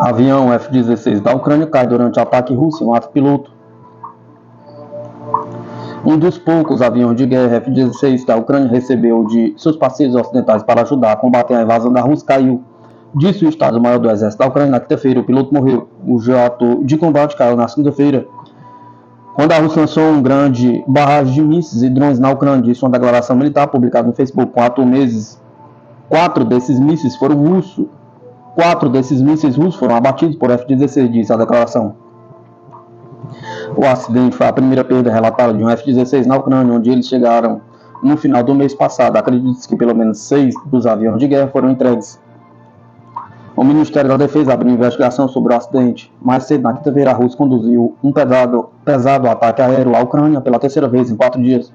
Avião F-16 da Ucrânia cai durante ataque russo em um ato piloto. Um dos poucos aviões de guerra F-16 que a Ucrânia recebeu de seus parceiros ocidentais para ajudar a combater a invasão da Rússia caiu. Disse o Estado-Maior do Exército da Ucrânia na quinta-feira. O piloto morreu. O jato de combate caiu na segunda-feira, quando a Rússia lançou um grande barragem de mísseis e drones na Ucrânia, disse uma declaração militar publicada no Facebook. 4 meses, 4 desses mísseis russos foram abatidos por F-16, disse a declaração. O acidente foi a primeira perda relatada de um F-16 na Ucrânia, onde eles chegaram no final do mês passado. Acredita-se que pelo menos 6 dos aviões de guerra foram entregues. O Ministério da Defesa abriu investigação sobre o acidente. Mais cedo, na quinta-feira, a Rússia conduziu um pesado ataque aéreo à Ucrânia pela terceira vez em 4 dias,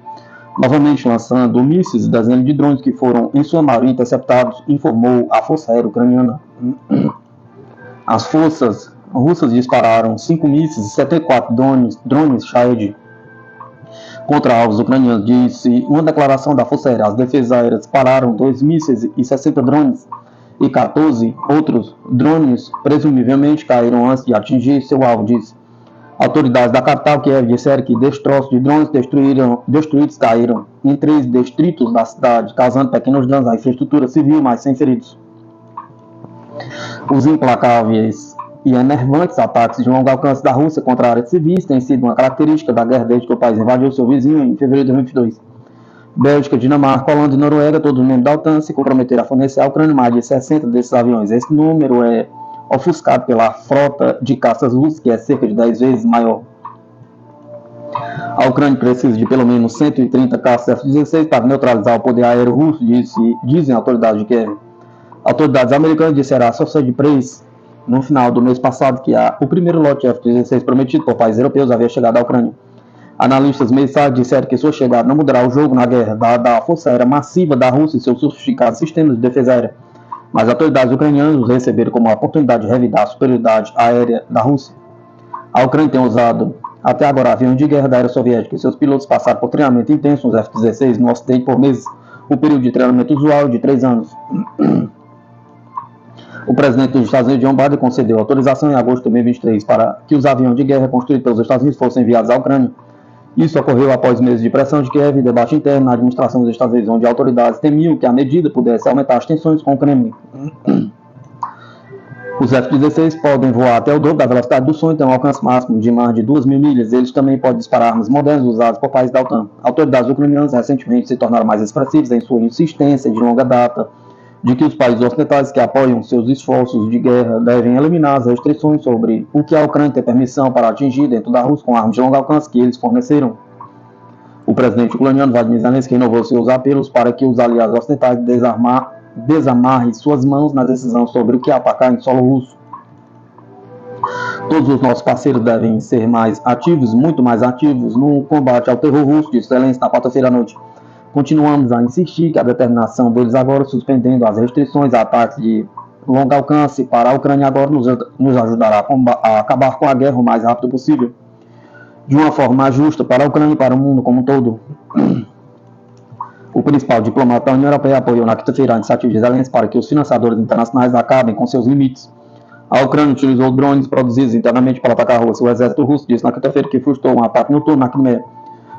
novamente lançando mísseis e dezenas de drones que foram, em sua maioria, interceptados, informou a Força Aérea Ucraniana. As forças russas dispararam 5 mísseis e 74 drones Shahed contra alvos ucranianos, disse uma declaração da Força Aérea. As defesas aéreas dispararam 2 mísseis e 60 drones e 14 outros drones presumivelmente caíram antes de atingir seu alvo, disse. Autoridades da capital Kiev disseram que destroços de drones destruídos caíram em 3 distritos da cidade, causando pequenos danos à infraestrutura civil, mas sem feridos. Os implacáveis e enervantes ataques de longo alcance da Rússia contra áreas civis têm sido uma característica da guerra desde que o país invadiu seu vizinho em fevereiro de 2022. Bélgica, Dinamarca, Holanda e Noruega, todos membros da OTAN, se comprometeram a fornecer à Ucrânia mais de 60 desses aviões. Esse número é ofuscado pela frota de caças russas, que é cerca de 10 vezes maior. A Ucrânia precisa de pelo menos 130 caças F-16 para neutralizar o poder aéreo russo, dizem autoridades de Kiev. Autoridades americanas disseram à Associated Press no final do mês passado que o primeiro lote F-16 prometido por países europeus havia chegado à Ucrânia. Analistas mensais disseram que sua chegada não mudará o jogo na guerra, dada a força aérea massiva da Rússia e seus sofisticados sistemas de defesa aérea. Mas autoridades ucranianas os receberam como uma oportunidade de revidar a superioridade aérea da Rússia. A Ucrânia tem usado até agora aviões de guerra da era soviética e seus pilotos passaram por treinamento intenso nos F-16 no Ocidente por meses, um período de treinamento usual de 3 anos. O presidente dos Estados Unidos, Joe Biden, concedeu autorização em agosto de 2023 para que os aviões de guerra construídos pelos Estados Unidos fossem enviados à Ucrânia. Isso ocorreu após meses de pressão de Kiev e debate interno na administração dos Estados Unidos, onde autoridades temiam que a medida pudesse aumentar as tensões com o Kremlin. Os F-16 podem voar até o dobro da velocidade do som e têm um alcance máximo de mais de 2.000 milhas. Eles também podem disparar armas modernas usadas por países da OTAN. Autoridades ucranianas recentemente se tornaram mais expressivas em sua insistência de longa data de que os países ocidentais que apoiam seus esforços de guerra devem eliminar as restrições sobre o que a Ucrânia tem permissão para atingir dentro da Rússia com armas de longo alcance que eles forneceram. O presidente ucraniano Vladimir Zelensky renovou seus apelos para que os aliados ocidentais desamarrem suas mãos na decisão sobre o que atacar em solo russo. Todos os nossos parceiros devem ser mais ativos, muito mais ativos, no combate ao terror russo, disse Zelensky na quarta-feira à noite. Continuamos a insistir que a determinação deles agora, suspendendo as restrições a ataques de longo alcance para a Ucrânia, agora nos ajudará a acabar com a guerra o mais rápido possível, de uma forma mais justa para a Ucrânia e para o mundo como um todo. O principal diplomata da União Europeia apoiou na quinta-feira a iniciativa de Zelensky para que os financiadores internacionais acabem com seus limites. A Ucrânia utilizou drones produzidos internamente para atacar a Rússia. O exército russo disse na quinta-feira que frustrou um ataque noturno na Crimeia.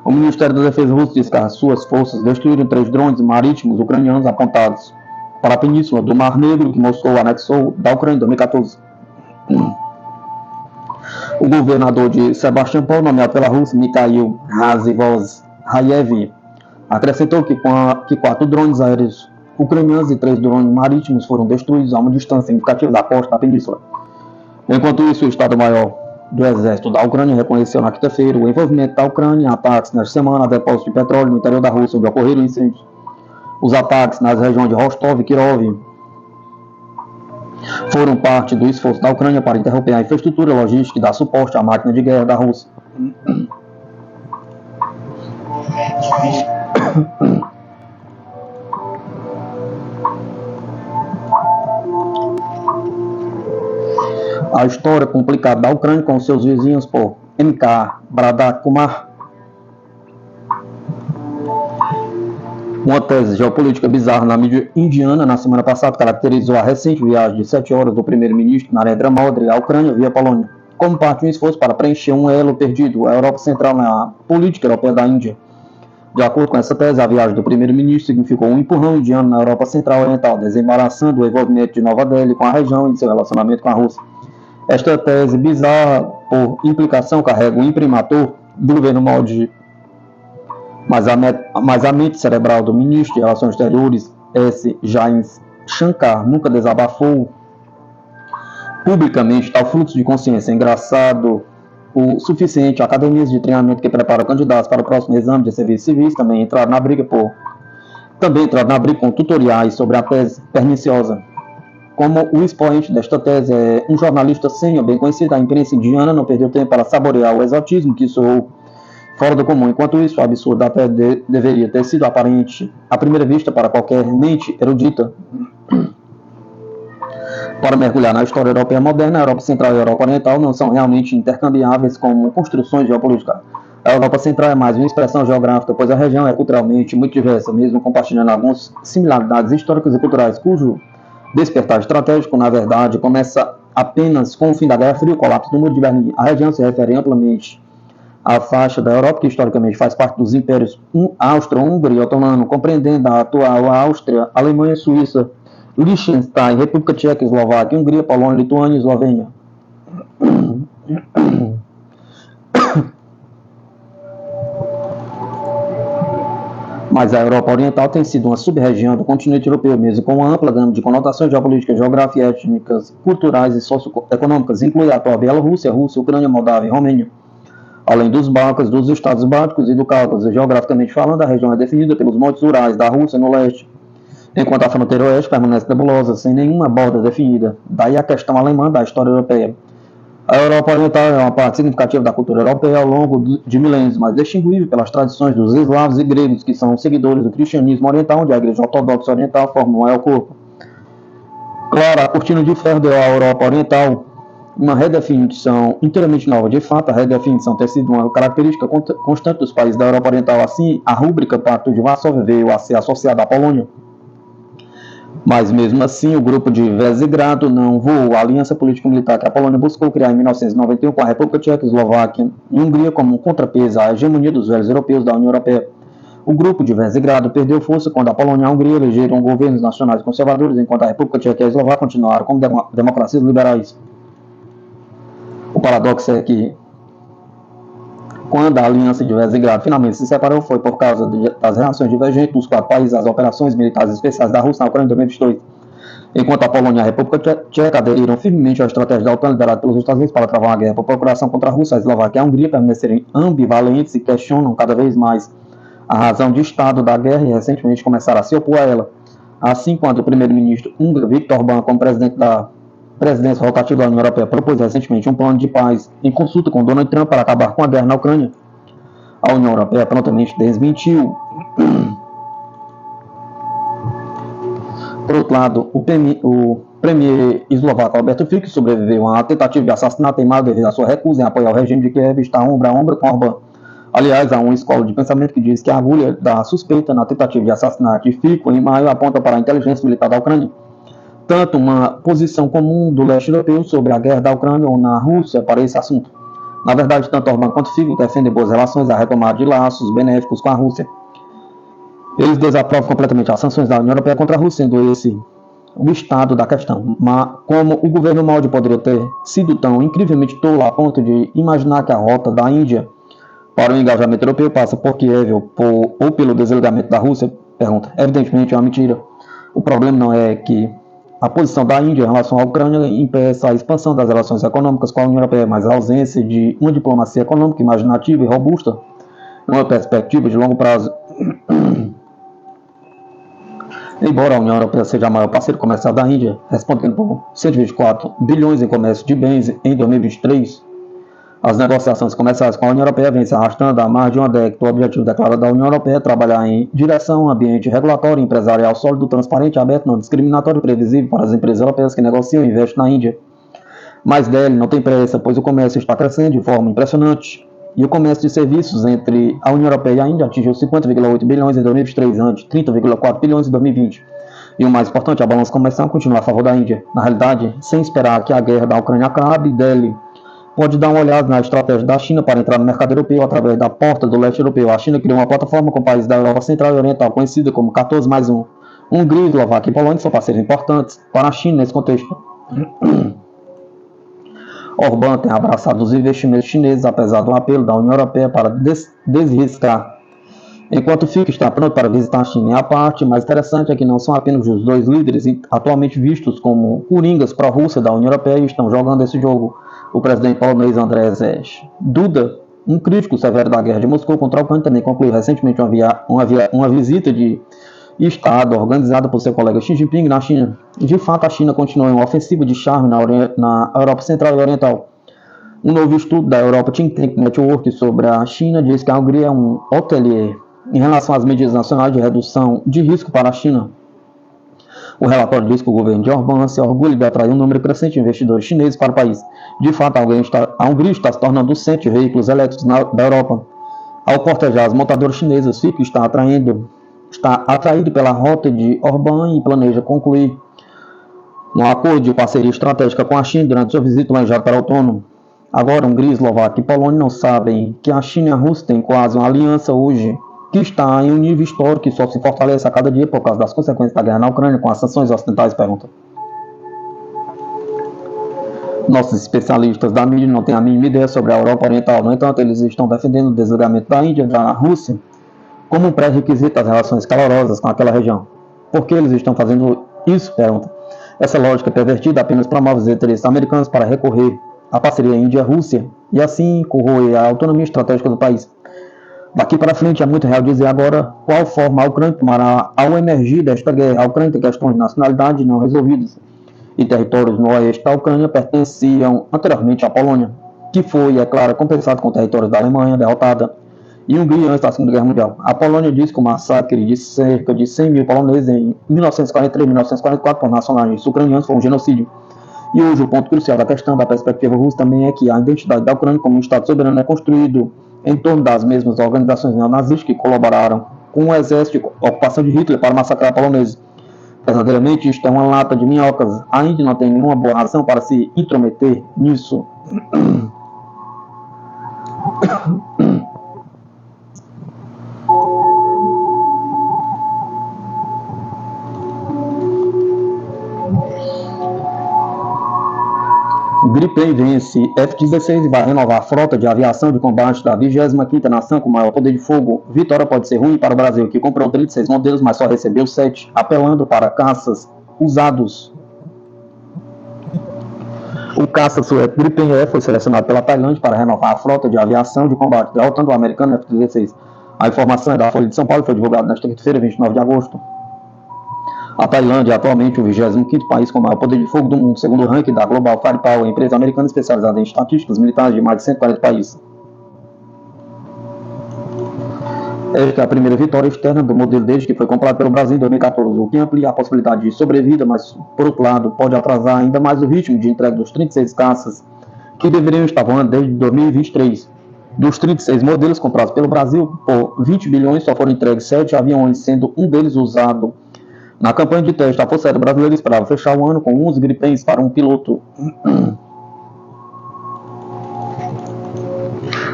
O Ministério da Defesa russo disse que as suas forças destruíram 3 drones marítimos ucranianos apontados para a península do Mar Negro, que Moscou anexou da Ucrânia em 2014. O governador de Sebastopol, nomeado pela Rússia, Mikhail Razivozhaev, acrescentou que 4 drones aéreos ucranianos e 3 drones marítimos foram destruídos a uma distância significativa da costa da península. Enquanto isso, o Estado-Maior do Exército da Ucrânia reconheceu na quinta-feira o envolvimento da Ucrânia em ataques nesta semana a depósitos de petróleo no interior da Rússia, onde ocorreram incêndios. Os ataques nas regiões de Rostov e Kirov foram parte do esforço da Ucrânia para interromper a infraestrutura logística e dar suporte à máquina de guerra da Rússia. A história complicada da Ucrânia com seus vizinhos por M.K. Bradar Kumar. Uma tese geopolítica bizarra na mídia indiana na semana passada caracterizou a recente viagem de 7 horas do primeiro-ministro Narendra Modi à Ucrânia via Polônia, como parte de um esforço para preencher um elo perdido, a Europa Central na política europeia da Índia. De acordo com essa tese, a viagem do primeiro-ministro significou um empurrão indiano na Europa Central Oriental, desembaraçando o envolvimento de Nova Delhi com a região e seu relacionamento com a Rússia. Esta tese bizarra, por implicação, carrega o imprimatur do governo Modi, mas a mente cerebral do ministro de Relações Exteriores, S. Jain Shankar, nunca desabafou publicamente tal fluxo de consciência engraçado o suficiente. Academias de treinamento que preparam candidatos para o próximo exame de serviços civis também entraram na briga com tutoriais sobre a tese perniciosa. Como o expoente desta tese é um jornalista sênior bem conhecido, a imprensa indiana não perdeu tempo para saborear o exotismo que soou fora do comum. Enquanto isso, o absurdo da tese deveria ter sido aparente à primeira vista para qualquer mente erudita. Para mergulhar na história europeia moderna, a Europa Central e a Europa Oriental não são realmente intercambiáveis como construções geopolíticas. A Europa Central é mais uma expressão geográfica, pois a região é culturalmente muito diversa, mesmo compartilhando algumas similaridades históricas e culturais, cujo despertar estratégico, na verdade, começa apenas com o fim da Guerra Fria e o colapso do Muro de Berlim. A região se refere amplamente à faixa da Europa, que historicamente faz parte dos impérios Austro-Húngaro e Otomano, compreendendo a atual Áustria, Alemanha, Suíça, Liechtenstein, República Tcheca, Eslováquia, Hungria, Polônia, Lituânia e Eslovênia. Mas a Europa Oriental tem sido uma sub-região do continente europeu, mesmo com uma ampla gama de conotações geopolíticas, geográficas, étnicas, culturais e socioeconômicas, inclui a atual Bielorrússia, Rússia, Ucrânia, Moldávia e Romênia. Além dos Balcãs, dos Estados Bálticos e do Cáucaso, geograficamente falando, a região é definida pelos montes Urais da Rússia no leste, enquanto a fronteira oeste permanece nebulosa, sem nenhuma borda definida. Daí a questão alemã da história europeia. A Europa Oriental é uma parte significativa da cultura europeia ao longo de milênios, mas distinguível pelas tradições dos eslavos e gregos, que são seguidores do cristianismo oriental, onde a Igreja Ortodoxa Oriental forma um maior corpo. Claro, a cortina de ferro deu à Europa Oriental uma redefinição inteiramente nova. De fato, a redefinição tem sido uma característica constante dos países da Europa Oriental. Assim, a rúbrica Pacto de Varsóvia veio a ser associada à Polônia. Mas mesmo assim, o grupo de Visegrado não voou. A aliança político-militar que a Polônia buscou criar em 1991 com a República Tcheca, Eslováquia e Hungria como um contrapeso à hegemonia dos velhos europeus da União Europeia. O grupo de Visegrado perdeu força quando a Polônia e a Hungria elegeram governos nacionais conservadores, enquanto a República Tcheca e a Eslováquia continuaram como democracias liberais. O paradoxo é que, quando a aliança de Visegrado finalmente se separou, foi por causa das reações divergentes dos 4 países às operações militares especiais da Rússia na Ucrânia em 2022. Enquanto a Polônia e a República Tcheca aderiram firmemente à estratégia da OTAN liderada pelos Estados Unidos para travar uma guerra por procuração contra a Rússia, a Eslováquia e a Hungria permanecerem ambivalentes e questionam cada vez mais a razão de Estado da guerra e recentemente começaram a se opor a ela. Assim, quando o primeiro-ministro húngaro Viktor Orbán, como presidente da presidência rotativa da União Europeia, propôs recentemente um plano de paz em consulta com Donald Trump para acabar com a guerra na Ucrânia, a União Europeia prontamente desmentiu. Por outro lado, o premier eslovaco Alberto Fico sobreviveu a uma tentativa de assassinato em maio devido à sua recusa em apoiar o regime de Kiev e está ombro a ombro com Orbán. Aliás, há uma escola de pensamento que diz que a agulha da suspeita na tentativa de assassinato de Fico em maio aponta para a inteligência militar da Ucrânia. Tanto uma posição comum do leste europeu sobre a guerra da Ucrânia ou na Rússia para esse assunto. Na verdade, tanto Orbán quanto Fico defendem boas relações a retomada de laços benéficos com a Rússia. Eles desaprovam completamente as sanções da União Europeia contra a Rússia, sendo esse o estado da questão. Mas como o governo Modi poderia ter sido tão incrivelmente tolo a ponto de imaginar que a rota da Índia para o engajamento europeu passa por Kiev ou pelo desligamento da Rússia? Pergunta. Evidentemente é uma mentira. O problema não é que a posição da Índia em relação à Ucrânia impeça a expansão das relações econômicas com a União Europeia, mas a ausência de uma diplomacia econômica imaginativa e robusta, uma perspectiva de longo prazo. Embora a União Europeia seja a maior parceiro comercial da Índia, respondendo por 124 bilhões em comércio de bens em 2023, as negociações comerciais com a União Europeia vêm se arrastando há mais de uma década. O objetivo declarado da União Europeia é trabalhar em direção a um ambiente regulatório, empresarial sólido, transparente, aberto, não discriminatório e previsível para as empresas europeias que negociam e investem na Índia. Mas dele não tem pressa, pois o comércio está crescendo de forma impressionante. E o comércio de serviços entre a União Europeia e a Índia atingiu 50,8 bilhões em 2023, antes 30,4 bilhões em 2020. E o mais importante, a balança comercial continua a favor da Índia. Na realidade, sem esperar que a guerra da Ucrânia acabe, Delhi pode dar uma olhada na estratégia da China para entrar no mercado europeu através da porta do leste europeu. A China criou uma plataforma com países da Europa Central e Oriental, conhecida como 14+1. Hungria, Eslováquia e Polônia são parceiros importantes para a China nesse contexto. Orbán tem abraçado os investimentos chineses, apesar do apelo da União Europeia para desriscar. Enquanto o FIC está pronto para visitar a China, a parte mais interessante é que não são apenas os dois líderes atualmente vistos como coringas pró-Rússia da União Europeia e estão jogando esse jogo. O presidente polonês Andrzej Duda, um crítico severo da guerra de Moscou contra a Ucrânia, também concluiu recentemente uma visita de Estado organizada por seu colega Xi Jinping na China. De fato, a China continua em uma ofensiva de charme na Europa Central e Oriental. Um novo estudo da Europa Think Tank Network sobre a China diz que a Hungria é um hotelier em relação às medidas nacionais de redução de risco para a China. O relatório diz que o governo de Orbán se orgulha de atrair um número crescente de investidores chineses para o país. De fato, a Hungria está se tornando o centro de veículos elétricos da Europa. Ao cortejar as montadoras chinesas, FIC está atraído pela rota de Orbán e planeja concluir um acordo de parceria estratégica com a China durante sua visita planejada para outono. Agora, Hungria, Eslováquia e Polônia não sabem que a China e a Rússia têm quase uma aliança hoje, que está em um nível histórico e só se fortalece a cada dia por causa das consequências da guerra na Ucrânia com as sanções ocidentais, pergunta. Nossos especialistas da mídia não têm a mínima ideia sobre a Europa Oriental. No entanto, eles estão defendendo o desligamento da Índia da Rússia como um pré-requisito das relações calorosas com aquela região. Por que eles estão fazendo isso? Pergunta. Essa lógica pervertida apenas promove os interesses americanos para recorrer à parceria Índia-Rússia e assim corroer a autonomia estratégica do país. Daqui para frente é muito real dizer agora qual forma a Ucrânia tomará ao emergir desta guerra. A Ucrânia tem questões de nacionalidade não resolvidas e territórios no oeste da Ucrânia pertenciam anteriormente à Polônia, que foi, é claro, compensado com territórios da Alemanha derrotada e Hungria antes da Segunda Guerra Mundial. A Polônia diz que o massacre de cerca de 100 mil poloneses em 1943 e 1944 por nacionalistas ucranianos foi um genocídio. E hoje o ponto crucial da questão da perspectiva russa também é que a identidade da Ucrânia como um Estado soberano é construído em torno das mesmas organizações neonazistas que colaboraram com o exército de ocupação de Hitler para massacrar poloneses. Verdadeiramente, isto é uma lata de minhocas. A Índia não tem nenhuma boa razão para se intrometer nisso. Gripen vence F-16 e vai renovar a frota de aviação de combate da 25ª nação com maior poder de fogo. Vitória pode ser ruim para o Brasil, que comprou 36 modelos, mas só recebeu 7, apelando para caças usados. O caça sueco Gripen E foi selecionado pela Tailândia para renovar a frota de aviação de combate, derrotando o americano F-16. A informação é da Folha de São Paulo e foi divulgada nesta quinta-feira, 29 de agosto. A Tailândia é atualmente o 25º país com maior poder de fogo do mundo, segundo o ranking da Global Firepower, empresa americana especializada em estatísticas militares de mais de 140 países. Esta é a primeira vitória externa do modelo desde que foi comprado pelo Brasil em 2014, o que amplia a possibilidade de sobrevida, mas, por outro lado, pode atrasar ainda mais o ritmo de entrega dos 36 caças que deveriam estar voando desde 2023. Dos 36 modelos comprados pelo Brasil por 20 bilhões, só foram entregues 7 aviões, sendo um deles usado na campanha de teste. A Força Aérea Brasileira esperava fechar o ano com 11 Gripens para um piloto.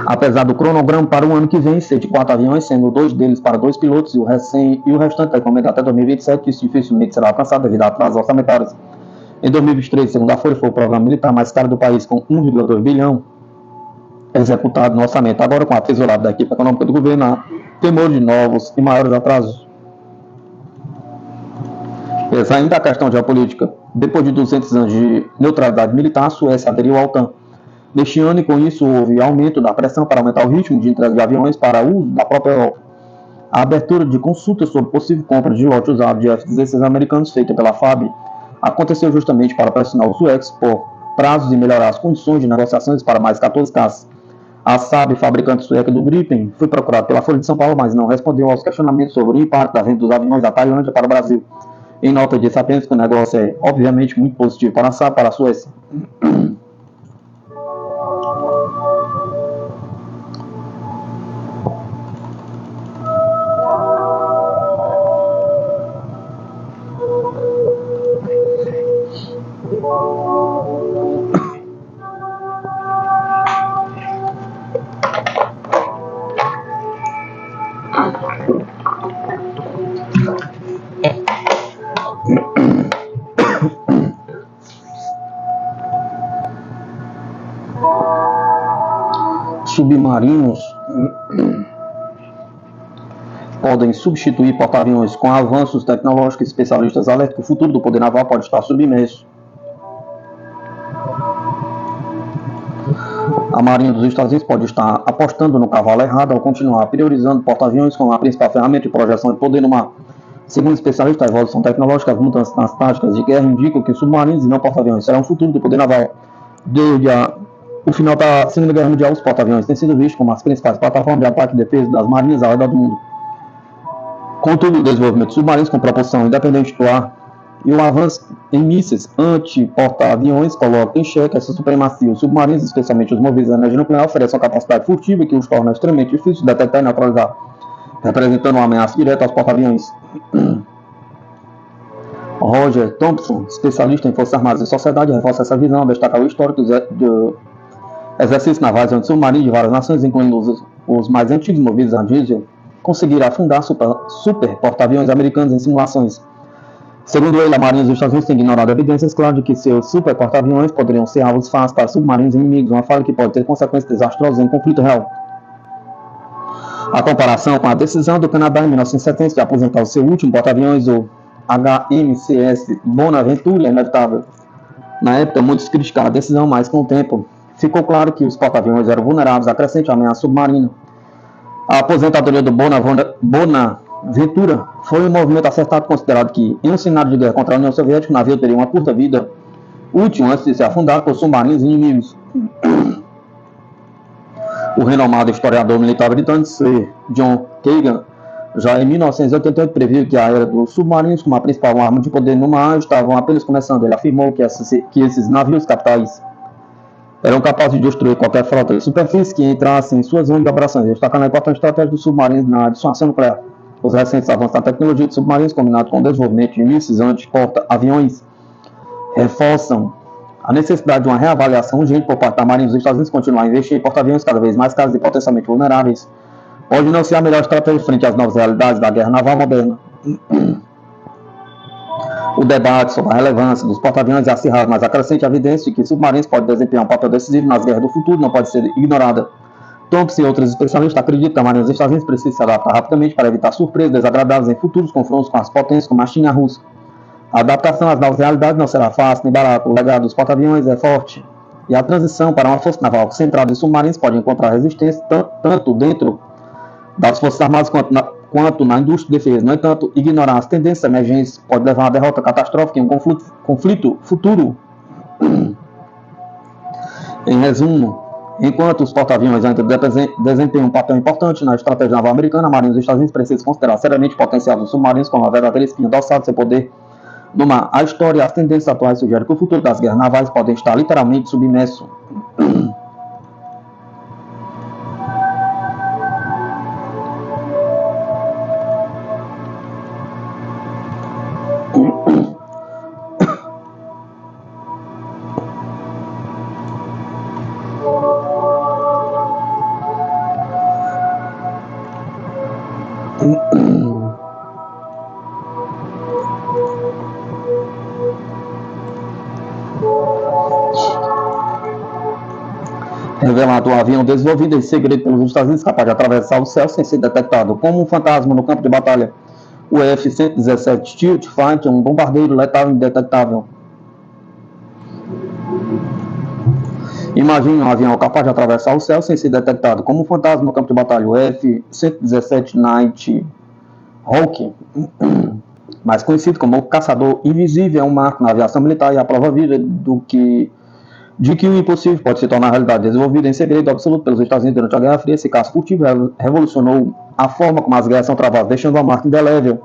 Apesar do cronograma para o ano que vem ser de 4 aviões, sendo 2 deles para 2 pilotos e o restante vai encomendado até 2027, isso dificilmente será alcançado devido a atrasos orçamentários. Em 2023, segundo a Folha, foi o programa militar mais caro do país, com 1,2 bilhão executado no orçamento. Agora, com a tesourada da equipe econômica do governo, há temor de novos e maiores atrasos. Essa ainda a questão geopolítica. Depois de 200 anos de neutralidade militar, a Suécia aderiu à OTAN. Neste ano, e com isso, houve aumento da pressão para aumentar o ritmo de entrega de aviões para uso da própria Europa. A abertura de consultas sobre possível compra de lote usado de F-16 americanos feita pela FAB aconteceu justamente para pressionar os suecos por prazos e melhorar as condições de negociações para mais 14 caças. A SAB, fabricante sueca do Gripen, foi procurada pela Folha de São Paulo, mas não respondeu aos questionamentos sobre o impacto da venda dos aviões da Tailândia para o Brasil. Em nota, disse apenas que o negócio é, obviamente, muito positivo para a SAB e para a Suécia. submarinos podem substituir porta-aviões. Com avanços tecnológicos, especialistas alertam que o futuro do poder naval pode estar submerso. A Marinha dos Estados Unidos pode estar apostando no cavalo errado ao continuar priorizando porta-aviões como a principal ferramenta de projeção de poder no mar. Segundo especialistas, a evolução tecnológica e as mudanças nas táticas de guerra indicam que submarinos e não porta-aviões serão o futuro do poder naval. Desde o final da Segunda Guerra Mundial, os porta-aviões têm sido vistos como as principais plataformas de ataque e defesa das marinhas ao redor do mundo. Contudo, o desenvolvimento de submarinos com propulsão independente do ar e o avanço em mísseis anti-porta-aviões coloca em xeque essa supremacia. Os submarinos, especialmente os movidos a energia nuclear, oferecem uma capacidade furtiva que os torna extremamente difíceis de detectar e neutralizar, representando uma ameaça direta aos porta-aviões. Roger Thompson, especialista em Forças Armadas e Sociedade, reforça essa visão, destaca o histórico do exercícios navais onde submarinos de várias nações, incluindo os mais antigos movidos a diesel, conseguiram afundar super porta-aviões americanos em simulações. Segundo ele, a Marinha dos Estados Unidos tem ignorado evidências claras de que seus super porta-aviões poderiam ser alvos fáceis para submarinos inimigos, uma falha que pode ter consequências desastrosas em um conflito real. A comparação com a decisão do Canadá em 1970 de aposentar o seu último porta-aviões, o HMCS Bonaventure, é inevitável. Na época, muitos criticaram a decisão, mas com o tempo ficou claro que os porta-aviões eram vulneráveis à crescente ameaça submarina. A aposentadoria do Bonaventura foi um movimento acertado, considerado que, em um cenário de guerra contra a União Soviética, o navio teria uma curta vida útil antes de ser afundado por submarinos inimigos. O renomado historiador militar britânico Sir John Kagan, já em 1988, previu que a era dos submarinos como a principal arma de poder no mar estavam apenas começando. Ele afirmou que esses navios capitais eram capazes de destruir qualquer frota de superfície que entrasse em sua zona de operações, destacando a importante estratégia dos submarinos na dissuasão nuclear. Os recentes avanços na tecnologia de submarinos, combinados com o desenvolvimento de mísseis anti-porta-aviões, reforçam a necessidade de uma reavaliação urgente por parte da Marinha dos Estados Unidos continuar a investir em porta-aviões cada vez mais caros e potencialmente vulneráveis. Pode não ser a melhor estratégia frente às novas realidades da guerra naval moderna. O debate sobre a relevância dos porta-aviões é acirrado, mas a crescente evidência de que submarinos podem desempenhar um papel decisivo nas guerras do futuro não pode ser ignorada. Thompson e outros especialistas acreditam que a Marinha dos Estados Unidos precisa se adaptar rapidamente para evitar surpresas desagradáveis em futuros confrontos com as potências como a China e a Rússia. A adaptação às novas realidades não será fácil nem barata. O legado dos porta-aviões é forte e a transição para uma força naval centrada em submarinos pode encontrar resistência tanto dentro das Forças Armadas quanto na indústria de defesa. No entanto, ignorar as tendências emergentes pode levar a uma derrota catastrófica em um conflito futuro. Em resumo, enquanto os porta-aviões ainda desempenham um papel importante na estratégia naval americana, a Marinha dos Estados Unidos precisa considerar seriamente o potencial dos submarinos como uma verdadeira espinha dorsal de seu poder no mar. A história e as tendências atuais sugerem que o futuro das guerras navais podem estar literalmente submerso. Revelado um avião desenvolvido em segredo pelos Estados Unidos capaz de atravessar o céu sem ser detectado, como um fantasma no campo de batalha. O F-117 Stealth Fighter, um bombardeiro letal e indetectável. Imagine um avião capaz de atravessar o céu sem ser detectado, como um fantasma no campo de batalha. O F-117 Nighthawk, mais conhecido como o Caçador Invisível, é um marco na aviação militar e a prova viva de que o impossível pode se tornar realidade. Desenvolvido em segredo absoluto pelos Estados Unidos durante a Guerra Fria, esse caso furtivo revolucionou a forma como as guerras são travadas, deixando uma marca indelével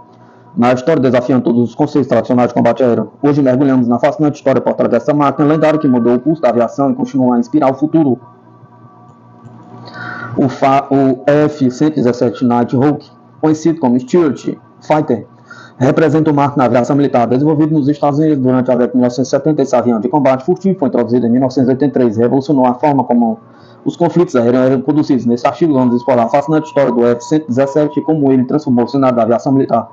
na história, desafiando todos os conceitos tradicionais de combate aéreo. Hoje mergulhamos na fascinante história por trás dessa máquina lendária que mudou o curso da aviação e continua a inspirar o futuro. O F-117 Nighthawk, conhecido como Stealth Fighter, representa um marco na aviação militar. Desenvolvido nos Estados Unidos durante a década de 1970, esse avião de combate furtivo foi introduzido em 1983 e revolucionou a forma como os conflitos aéreos eram conduzidos. Nesse artigo vamos explorar a fascinante história do F-117 e como ele transformou o cenário da aviação militar.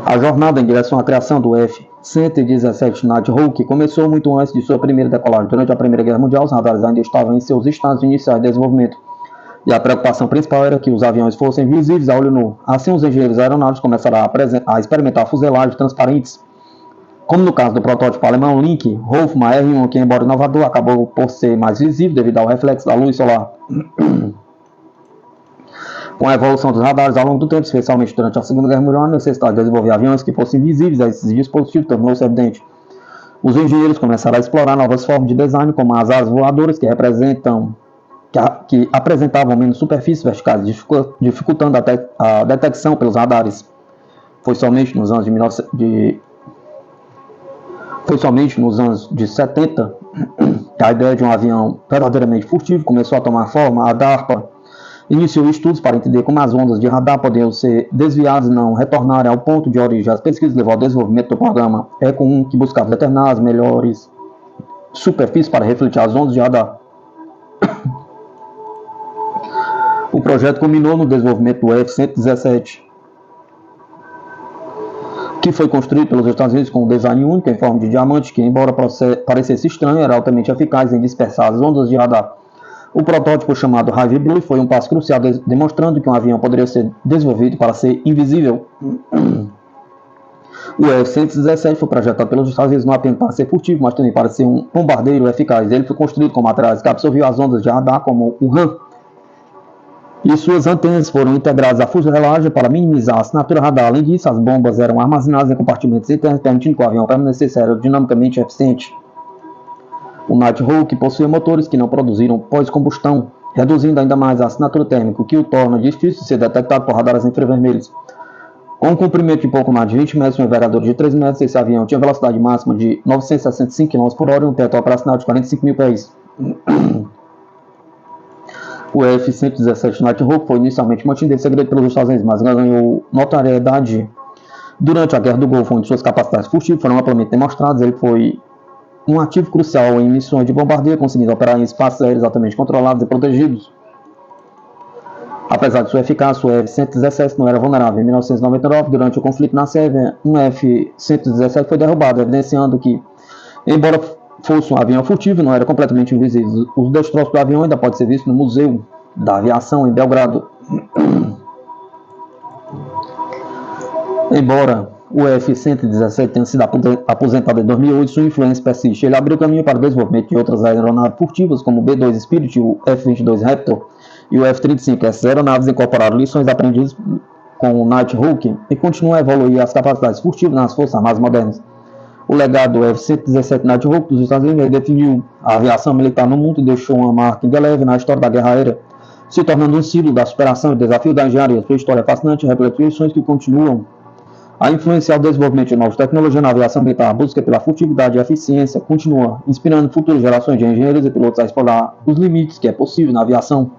A jornada em direção à criação do F-117 Nighthawk começou muito antes de sua primeira decolagem. Durante a Primeira Guerra Mundial, os radares ainda estavam em seus estágios iniciais de desenvolvimento, e a preocupação principal era que os aviões fossem visíveis a olho nu. Assim, os engenheiros aeronáuticos começaram a experimentar fuselagens transparentes, como no caso do protótipo alemão Link Hofmann R1, que, embora inovador, acabou por ser mais visível devido ao reflexo da luz solar. Com a evolução dos radares ao longo do tempo, especialmente durante a Segunda Guerra Mundial, a necessidade de desenvolver aviões que fossem visíveis a esses dispositivos tornou-se evidente. Os engenheiros começaram a explorar novas formas de design, como as asas voadoras, que apresentavam menos superfícies verticais, dificultando a detecção pelos radares. Foi somente nos anos de 70 que a ideia de um avião verdadeiramente furtivo começou a tomar forma. A DARPA iniciou estudos para entender como as ondas de radar podiam ser desviadas e não retornarem ao ponto de origem. As pesquisas levou ao desenvolvimento do programa ECO-1, que buscava determinar as melhores superfícies para refletir as ondas de radar. O projeto culminou no desenvolvimento do F-117, que foi construído pelos Estados Unidos com um design único em forma de diamante, que, embora parecesse estranho, era altamente eficaz em dispersar as ondas de radar. O protótipo, chamado Hive Blue, foi um passo crucial, demonstrando que um avião poderia ser desenvolvido para ser invisível. O F-117 foi projetado pelos Estados Unidos não apenas para ser furtivo, mas também para ser um bombardeiro eficaz. Ele foi construído com materiais que absorviam as ondas de radar, como o RAM, e suas antenas foram integradas à fuselagem para minimizar a assinatura radar. Além disso, as bombas eram armazenadas em compartimentos internos, permitindo que o avião permanecesse aerodinamicamente eficiente. O Nighthawk possuía motores que não produziram pós-combustão, reduzindo ainda mais a assinatura térmica, o que o torna difícil de ser detectado por radares infravermelhos. Com um comprimento de pouco mais de 20 metros e uma envergadura de 3 metros, esse avião tinha velocidade máxima de 965 km/h e um teto operacional de 45 mil pés. O F-117 Nighthawk foi inicialmente mantido em segredo pelos Estados Unidos, mas ganhou notoriedade durante a Guerra do Golfo, onde suas capacidades furtivas foram amplamente demonstradas. Ele foi um ativo crucial em missões de bombardeio, conseguindo operar em espaços aéreos altamente controlados e protegidos. Apesar de sua eficácia, o F-117 não era vulnerável. Em 1999, durante o conflito na Sérvia, um F-117 foi derrubado, evidenciando que, embora fosse um avião furtivo, não era completamente invisível. Os destroços do avião ainda pode ser visto no Museu da Aviação em Belgrado. Embora o F-117 tenha sido aposentado em 2008, sua influência persiste. Ele abriu caminho para o desenvolvimento de outras aeronaves furtivas, como o B-2 Spirit, o F-22 Raptor e o F-35. Essas aeronaves incorporaram lições aprendidas com o Nighthawk e continuam a evoluir as capacidades furtivas nas Forças Armadas modernas. O legado do F-117 Nighthawk dos Estados Unidos definiu a aviação militar no mundo e deixou uma marca indelével na história da guerra aérea, se tornando um símbolo da superação e desafio da engenharia. Sua história é fascinante e reflete lições que continuam a influenciar o desenvolvimento de novas tecnologias na aviação militar. A busca pela furtividade e eficiência continua, inspirando futuras gerações de engenheiros e pilotos a explorar os limites que é possível na aviação.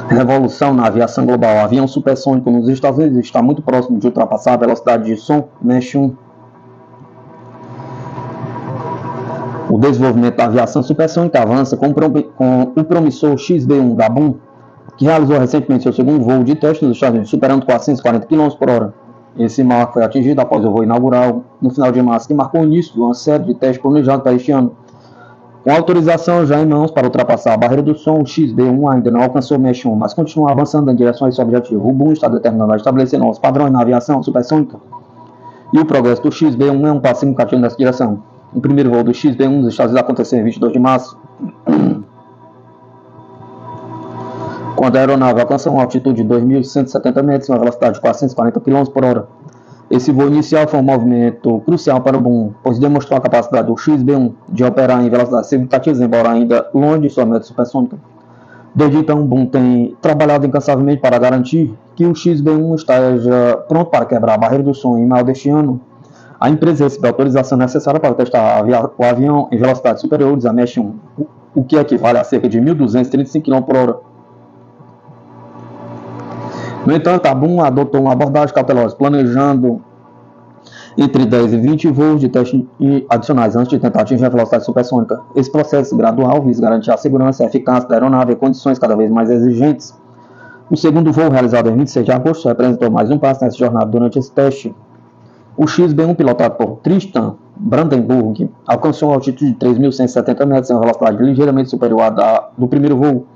Revolução na aviação global. O avião supersônico nos Estados Unidos está muito próximo de ultrapassar a velocidade de som Mach 1. O desenvolvimento da aviação supersônica avança com o promissor XB-1 da Boom, que realizou recentemente seu segundo voo de teste nos Estados Unidos, superando 440 km/h. Esse marco foi atingido após o voo inaugural no final de março, que marcou o início de uma série de testes planejados para este ano. Com a autorização já em mãos para ultrapassar a barreira do som, o XB-1 ainda não alcançou o Mach 1, mas continua avançando em direção a esse objetivo. O Boom está determinado a estabelecer novos padrões na aviação supersônica, e o progresso do XB-1 é um passo significativo nessa direção. O primeiro voo do XB-1 nos Estados Unidos aconteceu em 22 de março, quando a aeronave alcançou uma altitude de 2.170 metros e uma velocidade de 440 km/h. Esse voo inicial foi um movimento crucial para o Boom, pois demonstrou a capacidade do XB-1 de operar em velocidades significativas, embora ainda longe de sua meta supersônica. Desde então, o Boom tem trabalhado incansavelmente para garantir que o XB-1 esteja pronto para quebrar a barreira do som. Em maio deste ano, a empresa recebeu a autorização necessária para testar o avião em velocidades superiores a Mach 1, o que equivale a cerca de 1.235 km/h. No entanto, a Boom adotou uma abordagem cautelosa, planejando entre 10 e 20 voos de teste adicionais antes de tentar atingir a velocidade supersônica. Esse processo gradual visa garantir a segurança e a eficácia da aeronave em condições cada vez mais exigentes. O segundo voo, realizado em 26 de agosto, representou mais um passo nessa jornada. Durante esse teste, o XB-1, pilotado por Tristan Brandenburg, alcançou uma altitude de 3.170 metros em uma velocidade ligeiramente superior à do primeiro voo,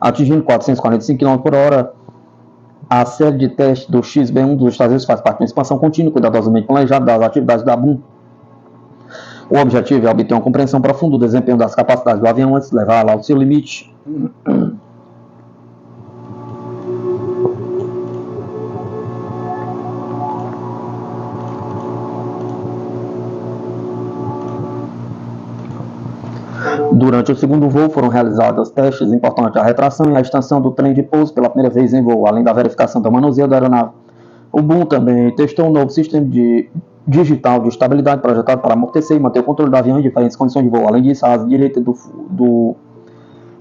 atingindo 445 km por hora. A série de testes do XB-1 dos Estados Unidos faz parte de uma expansão contínua e cuidadosamente planejada das atividades da BUM. O objetivo é obter uma compreensão profunda do desempenho das capacidades do avião antes de levá-la ao seu limite. Durante o segundo voo foram realizados testes importantes à retração e à extensão do trem de pouso pela primeira vez em voo, além da verificação do manuseio da aeronave. O BUM também testou um novo sistema digital de estabilidade projetado para amortecer e manter o controle do avião em diferentes condições de voo. Além disso, a asa direita do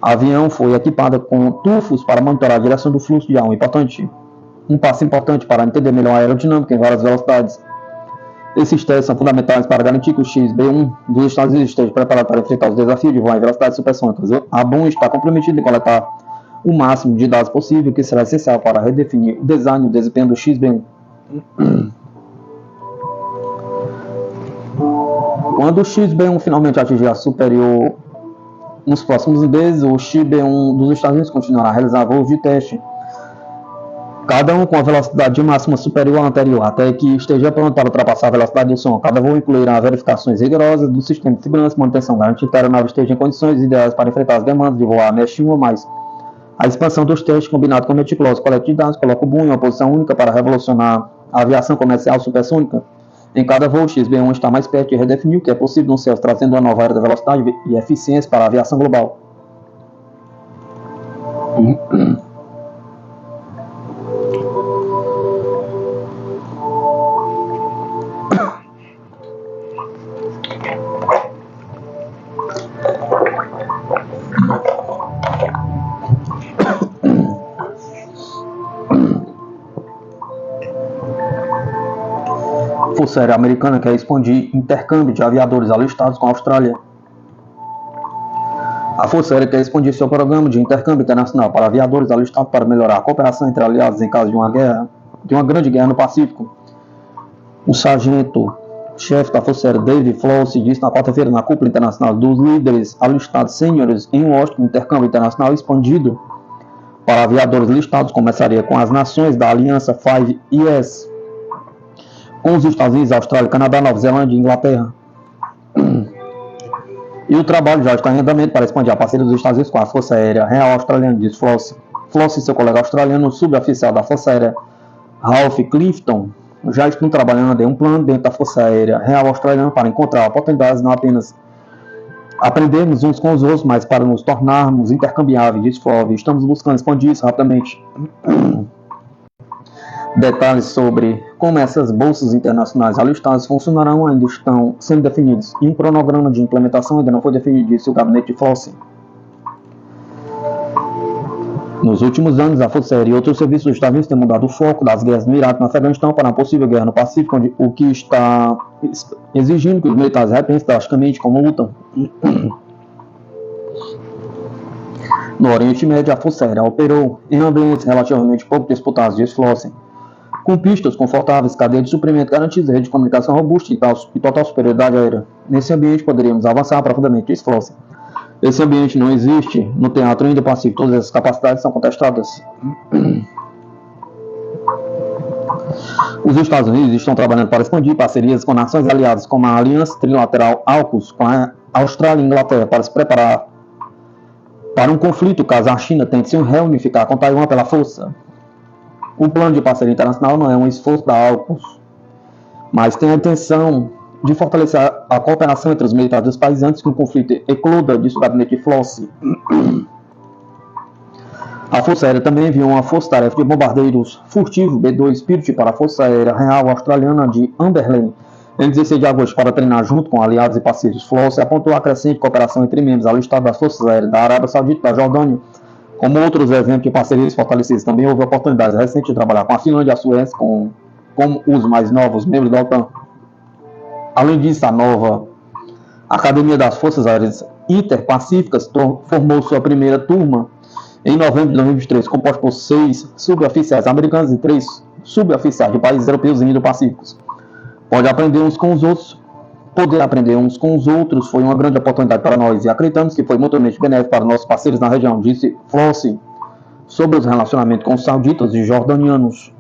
avião foi equipada com tufos para monitorar a direção do fluxo de ar. Um passo importante para entender melhor a aerodinâmica em várias velocidades. Esses testes são fundamentais para garantir que o XB-1 dos Estados Unidos esteja preparado para enfrentar os desafios de voar em velocidades supersônicas. A BUM está comprometida em coletar o máximo de dados possível, que será essencial para redefinir o design e o desempenho do XB-1. Quando o XB-1 finalmente atingir a superior nos próximos meses, o XB-1 dos Estados Unidos continuará a realizar voos de teste, cada um com a velocidade máxima superior à anterior, até que esteja pronto para ultrapassar a velocidade do som. Cada voo incluirá verificações rigorosas do sistema de segurança e manutenção, garantindo que a aeronave esteja em condições ideais para enfrentar as demandas de voar mesh 1 ou mais. A expansão dos testes, combinado com o meticuloso coleta de dados, coloca o BUM em uma posição única para revolucionar a aviação comercial supersônica. Em cada voo, o XB-1 está mais perto de redefinir o que é possível nos céus, trazendo uma nova era da velocidade e eficiência para a aviação global. Força Aérea Americana quer expandir intercâmbio de aviadores alistados com a Austrália. A Força Aérea quer expandir seu programa de intercâmbio internacional para aviadores alistados para melhorar a cooperação entre aliados em caso de uma grande guerra no Pacífico. O sargento-chefe da Força Aérea, Dave Flosse, disse na quarta-feira na cúpula internacional dos líderes alistados sêniores em Washington. O intercâmbio internacional expandido para aviadores listados começaria com as nações da Aliança 5ES, com os Estados Unidos, Austrália, Canadá, Nova Zelândia e Inglaterra. E o trabalho já está em andamento para expandir a parceria dos Estados Unidos com a Força Aérea Real Australiana, diz Flosse. Flosse e seu colega australiano, suboficial da Força Aérea, Ralph Clifton, já estão trabalhando em um plano dentro da Força Aérea Real Australiana para encontrar oportunidades não apenas aprendermos uns com os outros, mas para nos tornarmos intercambiáveis, diz Flosse. Estamos buscando expandir isso rapidamente. Detalhes sobre como essas bolsas internacionais alistadas funcionarão ainda estão sendo definidos, e um cronograma de implementação ainda não foi definido, disse o gabinete de Flosse. Nos últimos anos, a Força Aérea e outros serviços dos Estados Unidos têm mudado o foco das guerras no Iraque e no Afeganistão para uma possível guerra no Pacífico, o que está exigindo que os militares repensem drasticamente como lutam. No Oriente Médio, a Força Aérea operou em ambientes relativamente pouco disputados, diz Flosse, com pistas confortáveis, cadeia de suprimento garantida, rede de comunicação robusta e total superioridade aérea. Nesse ambiente poderíamos avançar profundamente, diz Flosse. Esse ambiente não existe no teatro Indo-Pacífico. Todas essas capacidades são contestadas. Os Estados Unidos estão trabalhando para expandir parcerias com nações aliadas, como a Aliança Trilateral AUKUS, com a Austrália e Inglaterra, para se preparar para um conflito caso a China tente se reunificar com Taiwan pela força. O plano de parceria internacional não é um esforço da AUKUS, mas tem a intenção de fortalecer a cooperação entre os militares dos países antes que o conflito ecloda, disse o gabinete de Flosse. A Força Aérea também enviou uma força-tarefa de bombardeiros furtivo B-2 Spirit para a Força Aérea Real Australiana de Amberley em 16 de agosto para treinar junto com aliados e parceiros. Flosse apontou a crescente cooperação entre membros alistados das Forças Aéreas da Arábia Saudita e da Jordânia, como outros exemplos de parcerias fortalecidas. Também houve oportunidades recentes de trabalhar com a Finlândia e a Suécia como os mais novos membros da OTAN. Além disso, a nova Academia das Forças Aéreas Interpacíficas formou sua primeira turma em novembro de 2023, composta por 6 suboficiais americanos e 3 suboficiais de países europeus e indo-pacíficos. Poder aprender uns com os outros foi uma grande oportunidade para nós e acreditamos que foi mutuamente benéfico para nossos parceiros na região, disse Flossi sobre os relacionamentos com os sauditas e jordanianos.